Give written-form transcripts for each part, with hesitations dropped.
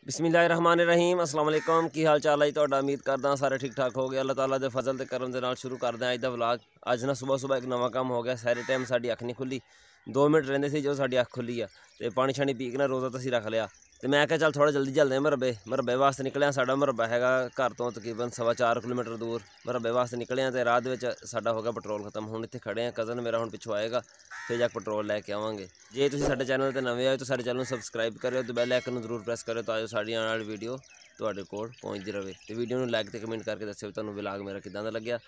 बिस्मिल्लाहिर्रहमानिर्रहीम अस्सलाम वालेकुम की हाल चाल है तुहाडा। उम्मीद करदा सारे ठीक ठाक हो गए। अल्लाह ताला दे फजल ते करम दे नाल शुरू करदे अज दा व्लॉग। अज ना सुबह सुबह एक नवा काम हो गया। सारे टाइम साडी अख नहीं खुली, 2 मिनट रहिंदे सी जो साडी अख खुली है तो पानी शानी पी के ना रोज़ा तसी रख लिया। तो मैं क्या चल थोड़ा जल्दी चलते मरबे वास्ते निकलिया। साडा मरबा हैगा घर तो तकरीबन 4.25 किलोमीटर दूर। मरबे वास्ते निकलिया तो राह दे साडा हो गया पेट्रोल खत्म। हुण इत्थे खड़े हैं, कज़न मेरा हुण पिछों आएगा फिर जाके पेट्रोल लैके आवांगे। जे तुसीं साडे चैनल ते नवे आए तो साडे चैनल सबसक्राइब करियो तो बैल आइकन जरूर प्रेस करियो तां जो साडी आने वाली वीडियो तुहाडे कोल पहुँचती रहे। तो वीडियो नूं लाइक ते कमेंट करके दस्सिओ तुहानूं व्लॉग मेरा किदां दा लग्गिया।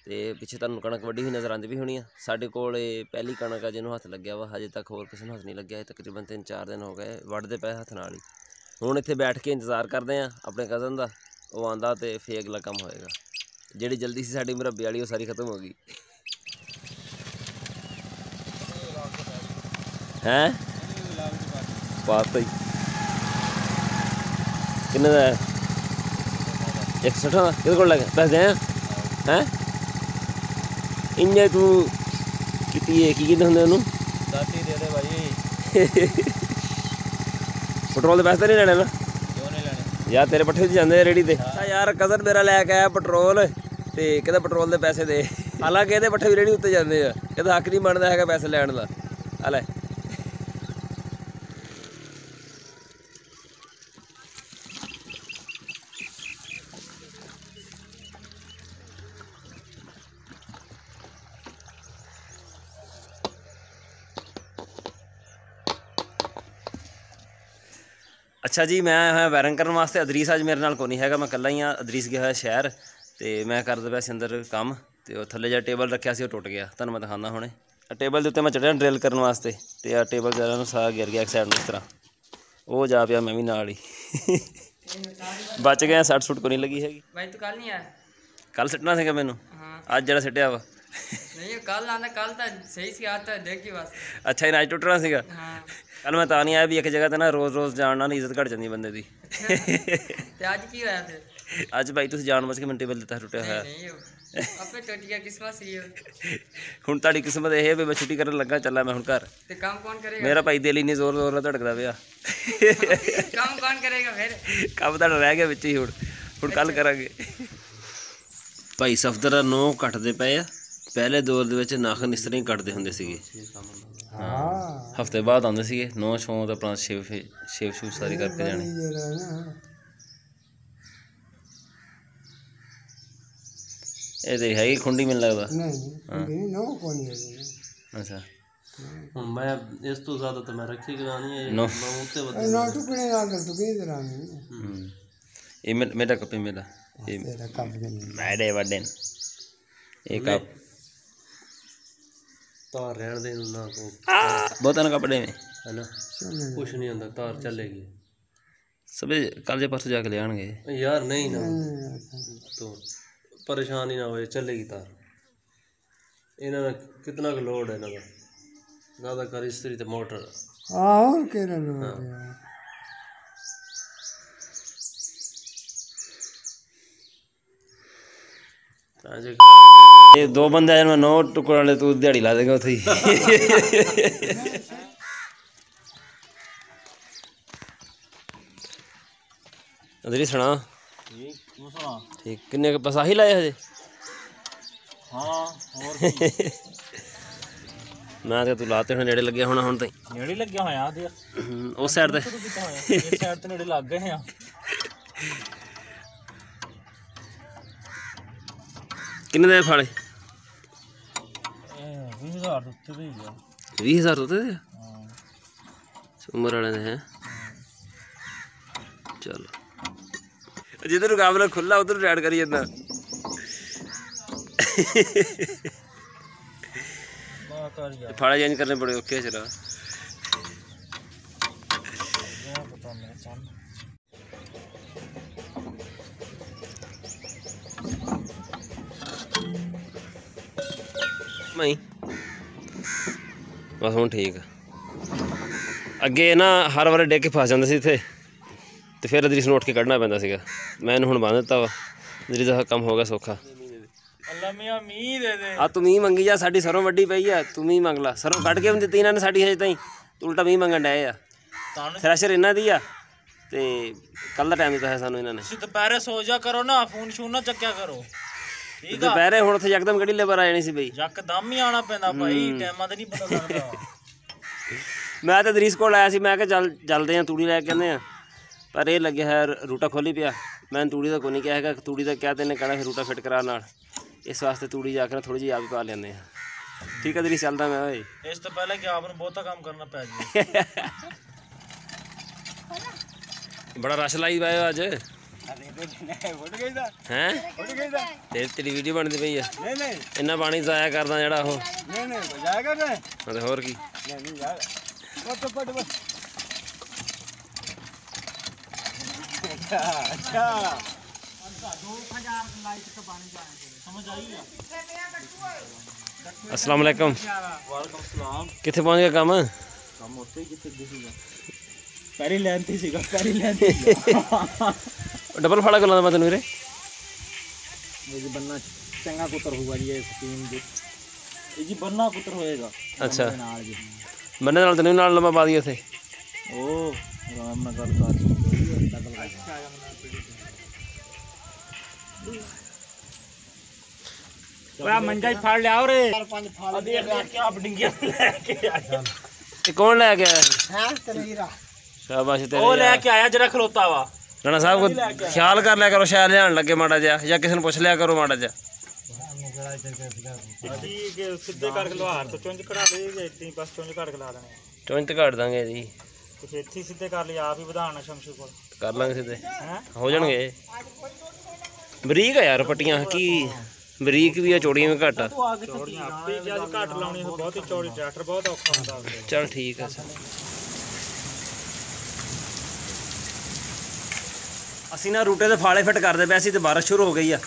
तो पिछे तुहानूं कणक वड्डी हुई नज़र आती भी होनी है। साडे कोल पहली कणक है जिन्होंने हत्थ लग्या वा, हजे तक होर किसी नूं हत्थ नहीं लग्या। तकरीबन 3-4 दिन हो गए वढ़दे पे हत्थ नाल ही। हुण इत्थे बैठ के इंतज़ार करते हैं अपने कज़न का, वो आंदा तो फिर अगला काम होएगा। जिहड़ी जल्दी सी साडी मुरब्बे वाली वो सारी खत्म हो गई हैं। पाता ही किन्ने दा 160 का किहदे कोल लैके पैसे दें हैं इन्ने तू कीती है की कहंदे हुंदे ओनू दाती दे दे भाई। पेट्रोल के पैसे नहीं लेने ना क्यों नहीं लेने यार, तेरे पट्ठे जाते रेड़ी ते यार। कज़न मेरा लैके आया पेट्रोल तो कहते पेट्रोल के पैसे दे। हालांकि ये पट्ठे भी रेड़ी उत्ते जाते हैं, ये हक नहीं बनता है पैसे लैन का। हले अच्छा जी, मैं आया वायरिंग करने वास्ते। अदरीस अज मेरे नाल कोई नहीं है, मैं कल्ला ही हाँ। अदरीस गया है शहर तो मैं करदा पिया अंदर काम। तो थल्ले जो टेबल रखा सी टुट गया, तुहानूं मैं दिखाना हुणे। टेबल के उत्ते मैं चढ़िया ड्रिल करने वास्ते तो आ टेबल जरा सारा गिर गया एक साइड में इस तरह। वो जा पिया मैं भी नाल ही बच गया। सट सुट को नहीं लगी हैगी। भाई तू कल नहीं आया? कल सिटना सीगा मैनू, अज जरा सिटिया वा नहीं कल आना, कल तो सही सी आता देखी बस। अच्छा इन्हें अज टुटना सीगा। हाँ कल मैं नहीं आया भी एक जगह तो ना रोज़ रोज़ जान नाल इज्जत घट जाती बंदे की। ते आज की होया फिर? अज भाई तुसीं जान बच के मैंने टेबल दिता टुटिया होया। नहीं अपने टोटिया किस्मत सी हुण तुहाडी किस्मत यह है भी मैं छुट्टी करन लगा चला मैं हुण घर। ते काम कौन करेगा? मेरा भाई दिल इन्नी जोर जोर धड़कदा पिया। काम कौन करेगा फिर? कब तुहाडा रह गया विच ही। हुण कल करांगे। भाई सफदर नौ कटदे पे आ। पहले दौर दे विच नाखन इस तरह ही कटदे हुंदे सीगे। हफ्ते बाद आते थे नौ छो तो अपना शेव शूव सारी करके जाने। ये तो है ही खुंडी मिल लगता। अच्छा मैं इस तो ज्यादा तो मैं रखी करानी है नो ये मेरा कप मेरा मैडे वडे एक कप तार रहन दे ना को बहुत ना कपड़े में है ना, कुछ नहीं होता, तार चलेगी। सब कल जे परसों जाके ले आएंगे यार। नहीं ना तो परेशान ही ना हो, चलेगी तार। इन्होंने कितना का लोड है इन्होंने ज़्यादा कर इस्त्री तो मोटर ये 2 बंदे आए मैं 9 टुकड़ वाले तू दिहाड़ी ला देगा उथे ही। उधर ही सुना ठीक किन्ने के बस आही लाए हजे। हाँ और मैं तो तू लाते हुणे नेड़े लगे होना हुण ताईं नेड़े लग्या होया दे उस साइड ते इस साइड ते नेड़े लग गए हैं। किन्ने दे फाड़े 20,000 उत्ते दे ही 20,000 उत्ते दे उमर वाले हैं। चलो जिधर मुकाबला खुला उधर रैड करी जाना। फाड़े चेंज करने बड़े औखे चला। नहीं बस हुण ठीक। अगे ना हर बार डिग के फस जाते थे इत्थे तो फिर अदरीस नूं उठ के कढ़ना पैंदा सीगा। मैं इन्हूं हुण बंद दिता वा। अदरीस दा काम हो गया सौखा। आ तू मीह मंगी जा, साडी सरों वड्डी पई आ, तू मीह मंग ला। सरों कट के भी दित्ती इन्हां ने साडी हजे ताईं, उल्टा मीह मंगण डए आ। थ्रैशर इन्हां दी आ ਤੇ ਕੱਲ ਦਾ ਟਾਈਮ ਦਿੱਤਾ ਹੈ ਸਾਨੂੰ ਇਹਨਾਂ ਨੇ। ਤੁਸੀਂ ਦੁਪਹਿਰੇ ਸੋ ਜਾ ਕਰੋ ਨਾ, ਫੋਨ ਸ਼ੂਨ ਨਾ ਚੱਕਿਆ ਕਰੋ ਠੀਕ ਆ। ਦੁਪਹਿਰੇ ਹੁਣ ਉੱਥੇ ਯਕਦਮ ਕਿਹੜੀ ਲੇਬਰ ਆ ਜਾਣੀ ਸੀ ਬਈ, ਯਕਦਮ ਹੀ ਆਉਣਾ ਪੈਂਦਾ ਭਾਈ, ਟਾਈਮਾਂ ਤੇ ਨਹੀਂ ਪਤਾ ਲੱਗਦਾ। ਮੈਂ ਤਾਂ ਦਰੀਸ ਕੋਲ ਆਇਆ ਸੀ, ਮੈਂ ਕਿਹਾ ਚੱਲਦੇ ਆ ਤੂੜੀ ਲੈ ਕੇ ਆਉਂਦੇ ਆ, ਪਰ ਇਹ ਲੱਗਿਆ ਹੈ ਰੂਟਾ ਖੋਲੀ ਪਿਆ। ਮੈਂ ਤੂੜੀ ਦਾ ਕੋਈ ਨਹੀਂ ਕਿਹਾ ਹੈਗਾ, ਤੂੜੀ ਦਾ ਕਿਹਾ ਤੇ ਇਹਨੇ ਕਹਿਣਾ ਫਿਰ ਰੂਟਾ ਫਿੱਟ ਕਰਾ ਨਾਲ, ਇਸ ਵਾਸਤੇ ਤੂੜੀ ਜਾ ਕੇ ਥੋੜੀ ਜਿਹੀ ਆਪ ਹੀ ਪਾ ਲੈਂਦੇ ਆ। ਠੀਕ ਹੈ ਦਰੀਸ, ਚੱਲਦਾ ਮੈਂ ਓਏ। ਇਸ ਤੋਂ ਪਹਿਲਾਂ ਕਿ ਆਪ ਨੂੰ ਬਹੁਤਾ ਕੰਮ ਕਰਨਾ ਪੈ ਜਾਵੇ। ਬੜਾ ਰਸ਼ ਲਾਈ ਪਾਇਓ ਅੱਜ ਹੈ, ਤੇਰੀ ਵੀਡੀਓ ਬਣਦੀ ਪਈ ਆ। ਇੰਨਾ ਪਾਣੀ ਜ਼ਾਇਆ ਕਰਦਾ ਜਿਹੜਾ ਉਹ, ਤੇ ਹੋਰ ਕੀ। अस्सलाम वालेकुम। ਵਾਲੇਕੁਮ ਸਲਾਮ। कित्थे पहुंच गया काम? ਕੰਮ ਉੱਥੇ ਹੀ ਕਿੱਥੇ ਦਿਸੂਗਾ, ਪੈਰੀ ਲੈਣ ਤੇ ਸੀਗਾ, ਪੈਰੀ ਲੈਣ ਤੇ डबल फाड़ा कर मैं तेन वीरे जी बनना चंगा पुत्र होगा जी, स्कीम जी जी बनना पुत्र होएगा। अच्छा नाल जी बन्ने नाल तेन नाल लम्बा पा दिया थे। ओ आराम ना कर काट मंजा ही फाड़ लिया रे, आप डिंगिया लेके आया। ये कौन ले गया? हां तनवीरा शाबाश तेरे। ओ लेके आया जरा खलोता वा। राणा साहब को ख्याल कर लिया करो, शायद लियान लगे माड़ा जा, या किसी ने पूछ लिया करो माड़ा जा। सीधे करके लोहार तो चुंझ कढ़ा दे, इतनी बस चुंझ कढ़ के ला देने, चुंझ तो काट देंगे जी, कुछ इतनी सीधे कर लिया आप ही ਵਧਾਣਾ ਸ਼ਮਸ਼ੂ ਕੋਲ कर लेंगे सीधे, हैं हो जाएंगे। बरीक है यार पट्टियां की, बरीक भी है चौड़ियां भी घट। ਚੌੜੀਆਂ ਆਪੇ ਜਿਆਦਾ ਘੱਟ ਲਾਉਣੀ ਹੋ, ਬਹੁਤ ਹੀ ਚੌੜੀ ਟਰੈਕਟਰ ਬਹੁਤ ਔਖਾ ਹੁੰਦਾ। चल ठीक है। ਅਸੀਂ ਨਾ ਰੂਟੇ ਦੇ ਫਾਲੇ ਫਿੱਟ ਕਰਦੇ ਪਏ ਸੀ ਤੇ ਬਾਰਿਸ਼ ਸ਼ੁਰੂ ਹੋ ਗਈ ਆ।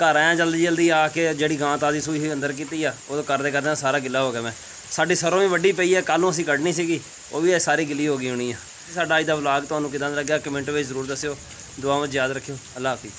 ਘਰ ਆਇਆ ਜਲਦੀ ਆ ਕੇ, ਜਿਹੜੀ ਗਾਂ ਤਾਜ਼ੀ ਸੂਈ ਹੋਈ ਅੰਦਰ ਕੀਤੀ ਆ, ਉਹ ਕਰਦੇ ਕਰਦੇ ਸਾਰਾ ਗਿੱਲਾ ਹੋ ਗਿਆ। ਮੈਂ ਸਾਡੀ ਸਰੋਂ ਵੀ ਵੱਡੀ ਪਈ ਆ, ਕੱਲ੍ਹ ਨੂੰ ਅਸੀਂ ਕੱਢਣੀ ਸੀਗੀ, ਉਹ ਵੀ ਸਾਰੀ ਗਿੱਲੀ ਹੋ ਗਈ ਹੋਣੀ ਆ। ਸਾਡਾ ਅੱਜ ਦਾ ਵਲੌਗ ਤੁਹਾਨੂੰ ਕਿਦਾਂ ਦਾ ਲੱਗਿਆ ਕਮੈਂਟ ਵਿੱਚ ਜ਼ਰੂਰ ਦੱਸਿਓ। ਦੁਆਵਾਂ 'ਚ ਯਾਦ ਰੱਖਿਓ। ਅੱਲਾ ਹਾਫਿਜ਼।